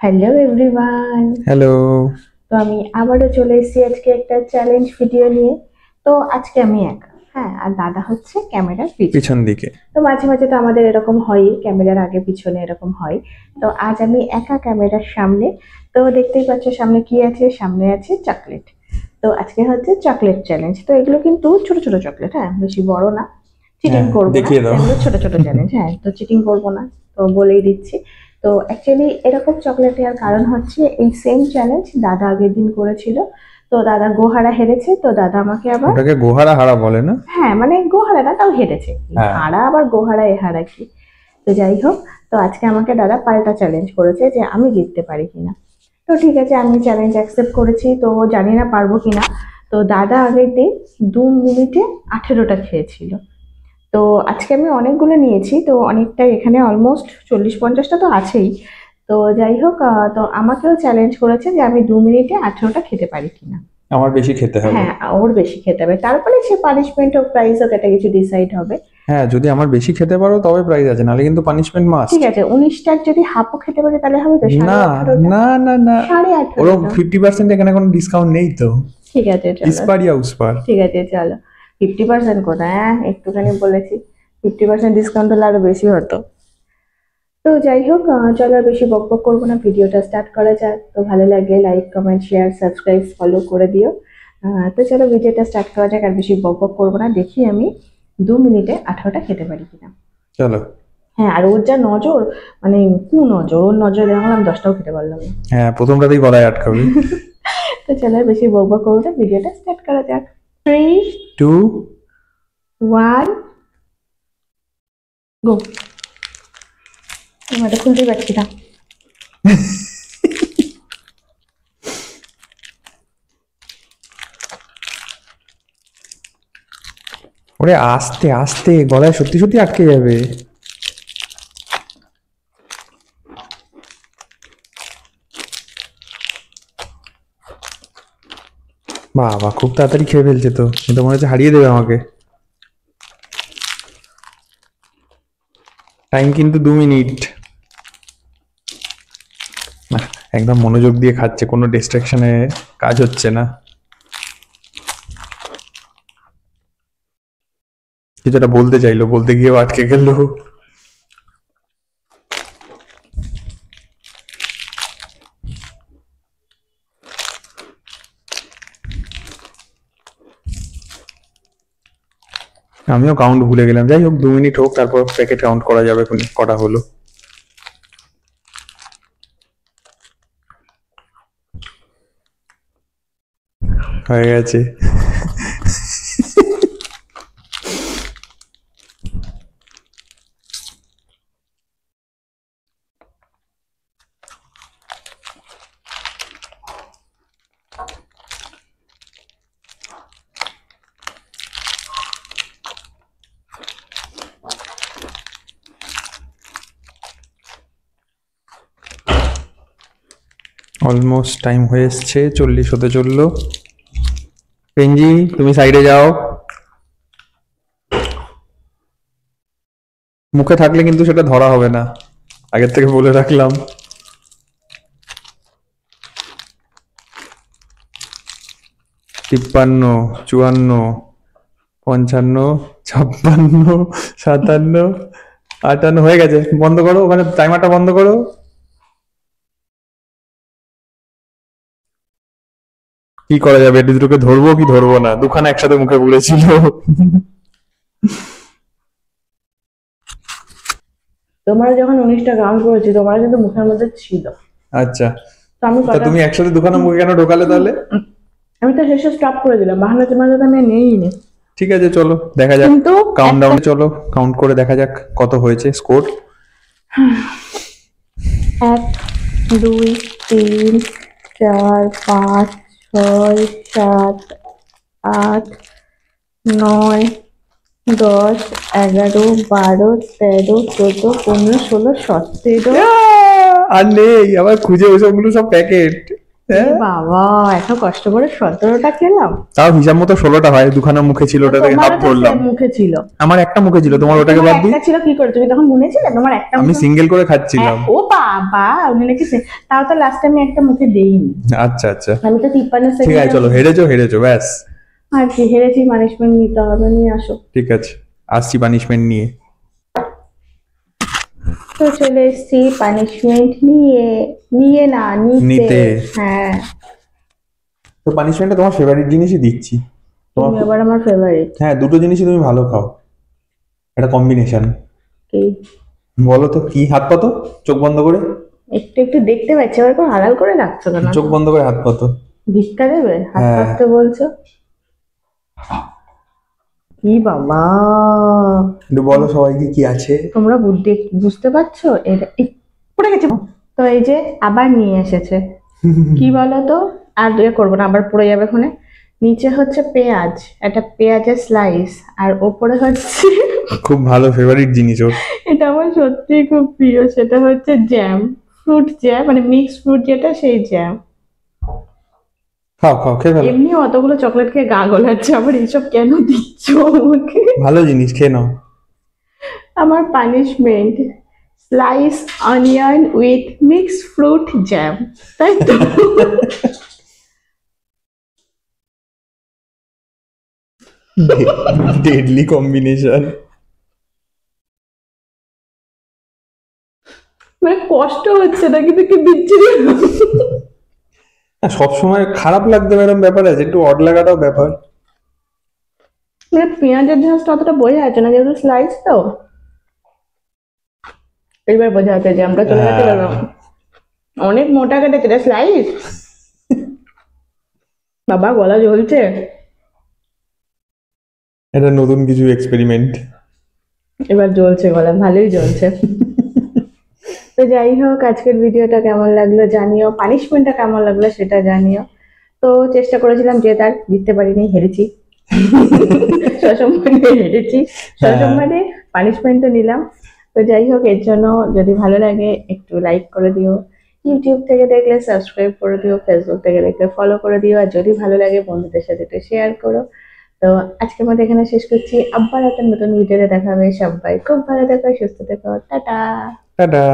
Hello everyone. Hello. তো আমি আবারও চলে এসেছি আজকে একটা চ্যালেঞ্জ ভিডিও নিয়ে। তো আজকে আমি একা, হ্যাঁ, আর দাদা হচ্ছে ক্যামেরার পিছনে। পিছন দিকে। তো মাঝে মাঝে তো আমাদের এরকম হয়ই, ক্যামেরার আগে পিছনে এরকম হয়। তো আজ আমি একা ক্যামেরার সামনে। তো দেখতেই পাচ্ছ সামনে কি আছে, সামনে আছে চকলেট। তো আজকে হচ্ছে চকলেট চ্যালেঞ্জ। তো এগুলো কিন্তু ছোট ছোট চকলেট, হ্যাঁ, বেশি বড় না। চিটিং হ্যাঁ, করবো না, দেখিয়ে তো দাও। এগুলো ছোট ছোট চ্যালেঞ্জ, হ্যাঁ, তো চিটিং করবো না। তো বলেই দিচ্ছি। তো অ্যাকচুয়ালি এরকম চকলেট নেওয়ার কারণ হচ্ছে এই সেম চ্যালেঞ্জ দাদা আগের দিন করেছিল। তো দাদা গোহারা হেরেছে, তো দাদা আমাকে আবার, ওটাকে গোহারা হারা বলে না? হ্যাঁ মানে গোহারা না, তাও হেরেছে। এই হ্যাঁ। হারা আবার গোহারা এ হারা কি। তো যাই হোক, তো আজকে আমাকে দাদা পাল্টা চ্যালেঞ্জ করেছে যে আমি জিততে পারি কিনা। তো ঠিক আছে, আমি চ্যালেঞ্জ অ্যাকসেপ্ট করেছি, তো জানি না পারবো কিনা। তো দাদা আগের দিন 2 মিনিটে 18টা খেয়েছিল। তো আজকে আমি অনেকগুলো নিয়েছি, তো অনেকটাই এখানে অলমোস্ট 40-50টা তো আছেই। তো যাই হোক, তো আমাকেও চ্যালেঞ্জ করেছে যে আমি 2 মিনিটে 18টা খেতে পারি কিনা। আমার বেশি খেতে হবে। হ্যাঁ, ওর বেশি খেতে হবে, তারপরে সে পানিশমেন্ট হোক প্রাইজ হোক এটা কিছু ডিসাইড হবে। হ্যাঁ, যদি আমার বেশি খেতে পারো তবে প্রাইজ আছে, নাহলে কিন্তু পানিশমেন্ট মাস্ট। ঠিক আছে, 19টার যদি হাফও খেতে পারে তাহলে হবে তো সাড়ে না, আঠারোটা না, না, না। সাড়ে ওরকম আঠারোটা 50% এখানে কোনো ডিসকাউন্ট নেই তো। ঠিক আছে ইস চলো। পার ইয়া উস পার। ঠিক আছে চলো। 50% কোথায়, হ্যাঁ একটুখানি বলেছি। 50% ডিসকাউন্ট হলে আরো বেশি হতো। তো যাই হোক, চলো আর বেশি বকবক করবো না, ভিডিওটা স্টার্ট করা যাক। তো ভালো লাগলে like comment share subscribe follow করে দিও। তো চলো ভিডিওটা স্টার্ট করা যাক, আর বেশি বকবক করবো না, দেখি আমি 2 মিনিটে 18টা খেতে পারি কিনা। চলো। হ্যাঁ, আর ওর যা নজর, মানে কু নজর, ওর নজরে দেখলাম আমি 10টাও খেতে পারলাম না। হ্যাঁ, প্রথমটাতেই গলায় আটকাবে। তো চলো আর বেশি বকবক করবো না, ভিডিওটা স্টার্ট করা যাক। 3, টু। 1, গো। আমি এটা খুলতেই পারছি না। ওরে আস্তে আস্তে, গলায় সত্যি সত্যি আটকে যাবে। বাবা, খুব তাড়াতাড়ি খেয়ে ফেলছে তো, এটা মনে হচ্ছে হারিয়ে দেবে আমাকে। টাইম কিন্তু 2 মিনিট। না, একদম মনোযোগ দিয়ে খাচ্ছে, কোনো ডিস্ট্রাকশনে কাজ হচ্ছে না। কিছুটা বলতে চাইলো, বলতে গিয়েও আটকে গেল। আমিও কাউন্ট ভুলে গেলাম, যাই হোক 2 মিনিট হোক, তারপর প্যাকেট কাউন্ট করা যাবে কটা হলো। হয়ে গেছে। অলমোস্ট টাইম হয়ে এসছে, 40 হতে চললো। পেঞ্জি, তুমি সাইডে যাও। মুখে থাকলে কিন্তু সেটা ধরা হবে না, আগের থেকে বলে রাখলাম। 53, 54, 55, 56, 57, 58 হয়ে গেছে। বন্ধ করো, ওখানে টাইমারটা বন্ধ করো। কি করা যাবে, এটা দুটোকে ধরবো কি ধরবো না, দুখানা একসাথে মুখে পুড়েছিল। তোমরা যখন 19টা কাউন্ট করেছি তোমরা কিন্তু মুখের মধ্যে ছিল। আচ্ছা, তো আমি তা কটা, তুমি একসাথে দুখানা মুখে কেন ঢোকালে তাহলে? আমি তো শেষে স্টপ করে দিলাম, বাহানা তোমার তো আমি নেইনি। ঠিক আছে, চলো দেখা যাক। কিন্তু কাউন্ট একটা, ডাউন, চলো কাউন্ট করে দেখা যাক কত হয়েছে স্কোর। 1, 2, 3, 4, 5, 6, 7, 8, 9, 10, 11, 12, 13, 14, 15, 16, 17। আর নেই, আবার খুঁজে ওই সবগুলো সব প্যাকেট। বাবা এত কষ্ট করে 17টা খেলাম। তাও হিসাব মতো 16টা হয়, দুখানা মুখে ছিল, ওটা থেকে হাফ তোমারও তো ধরলাম। same মুখে ছিল। আমার একটা মুখে ছিল, তোমার ওটাকে তোমার বাদ দিই। একটা ছিল কি করে, তুমি তখন গুনেছিলে তোমার একটা আমি মুখে? সিঙ্গেল করে খাচ্ছিলাম। ও বাবা, উনি নাকি তাও তো লাস্টে আমি একটা মুখে দেইনি। আচ্ছা আচ্ছা, আমি তো 53 ঠিক আছে, চলো হেরেছো হেরেছো ব্যাস। আর কি, হেরেছি, পানিশমেন্ট নিতে হবে, নিয়ে আসো। ঠিক আছে, আসছি পানিশমেন্ট নিয়ে। তো চলে এসছি পানিশমেন্ট নিয়ে, নিয়ে না নিতে। হ্যাঁ, তো পানিশমেন্টটা তোমার ফেভারিট জিনিসই দিচ্ছি। তোমার তুমি আবার আমার ফেভারিট। হ্যাঁ, দুটো জিনিসই তুমি ভালো খাও, একটা কম্বিনেশন। কি? বলো তো কি? হাত পাতো, চোখ বন্ধ করে। একটু একটু দেখতে পাচ্ছি, আবার কোনো আড়াল করে রাখছো কেন? চোখ বন্ধ করে হাত পাতো। ভিক্ষা দেবে হাত হ্যাঁ। পাততে বলছো? কি বাবা, একটু বলো সবাইকে কি আছে। তোমরা বুদ্ধি বুঝতে পারছো? এটা পড়ে গেছে। তো এই যে আবার নিয়ে এসেছে, কি বলো তো, আর করবো না, আবার পড়ে যাবে ওখানে। নিচে হচ্ছে পেঁয়াজ, একটা পেঁয়াজের স্লাইস, আর ওপরে হচ্ছে খুব ভালো ফেভারিট জিনিস ওর। এটা আমার সত্যিই খুব প্রিয়, সেটা হচ্ছে জ্যাম, ফ্রুট জ্যাম, মানে মিক্স ফ্রুট যেটা, সেই জ্যাম। খাও খাও, খেয়ে ফেলো। এমনি অতগুলো চকলেট খেয়ে গা গোলাচ্ছে, আবার এইসব কেন দিচ্ছ আমাকে? ভালো জিনিস, খেয়ে নাও। আমার punishment, slice onion with mix fruit jam, তাই তো? Deadly combination. মানে কষ্ট হচ্ছে না, কিন্তু কি দিচ্ছি। সবসময় খারাপ লাগতে এরকম ব্যাপার আছে, একটু অড লাগাটাও ব্যাপার। মানে পেঁয়াজের ঝাঁজটা অতটা বোঝা যাচ্ছে না, যেহেতু স্লাইস তো। এইবার বোঝা যাচ্ছে যে আমরা চলে যেতে পারলাম। অনেক মোটা কেটেছে রে স্লাইস। বাবা গলা জ্বলছে। এটা নতুন কিছু এক্সপেরিমেন্ট। এবার জ্বলছে গলা, ভালোই জ্বলছে। তো যাই হোক, আজকের ভিডিওটা কেমন লাগলো জানিও, পানিশমেন্টটা কেমন লাগলো সেটা জানিও। তো চেষ্টা করেছিলাম, যে তার জিততে পারিনি, হেরেছি। সসম্মানে হেরেছি, সসম্মানে পানিশমেন্টও নিলাম। তো যাই হোক, এর জন্য যদি ভালো লাগে একটু লাইক করে দিও, ইউটিউব থেকে দেখলে সাবস্ক্রাইব করে দিও, ফেসবুক থেকে দেখলে ফলো করে দিও, আর যদি ভালো লাগে বন্ধুদের সাথে একটু শেয়ার করো। তো আজকের মতো এখানে শেষ করছি, আবার একটা নতুন ভিডিওতে দেখা হবে। সবাই খুব ভালো থেকো, সুস্থ থেকো, টাটা। টাটা।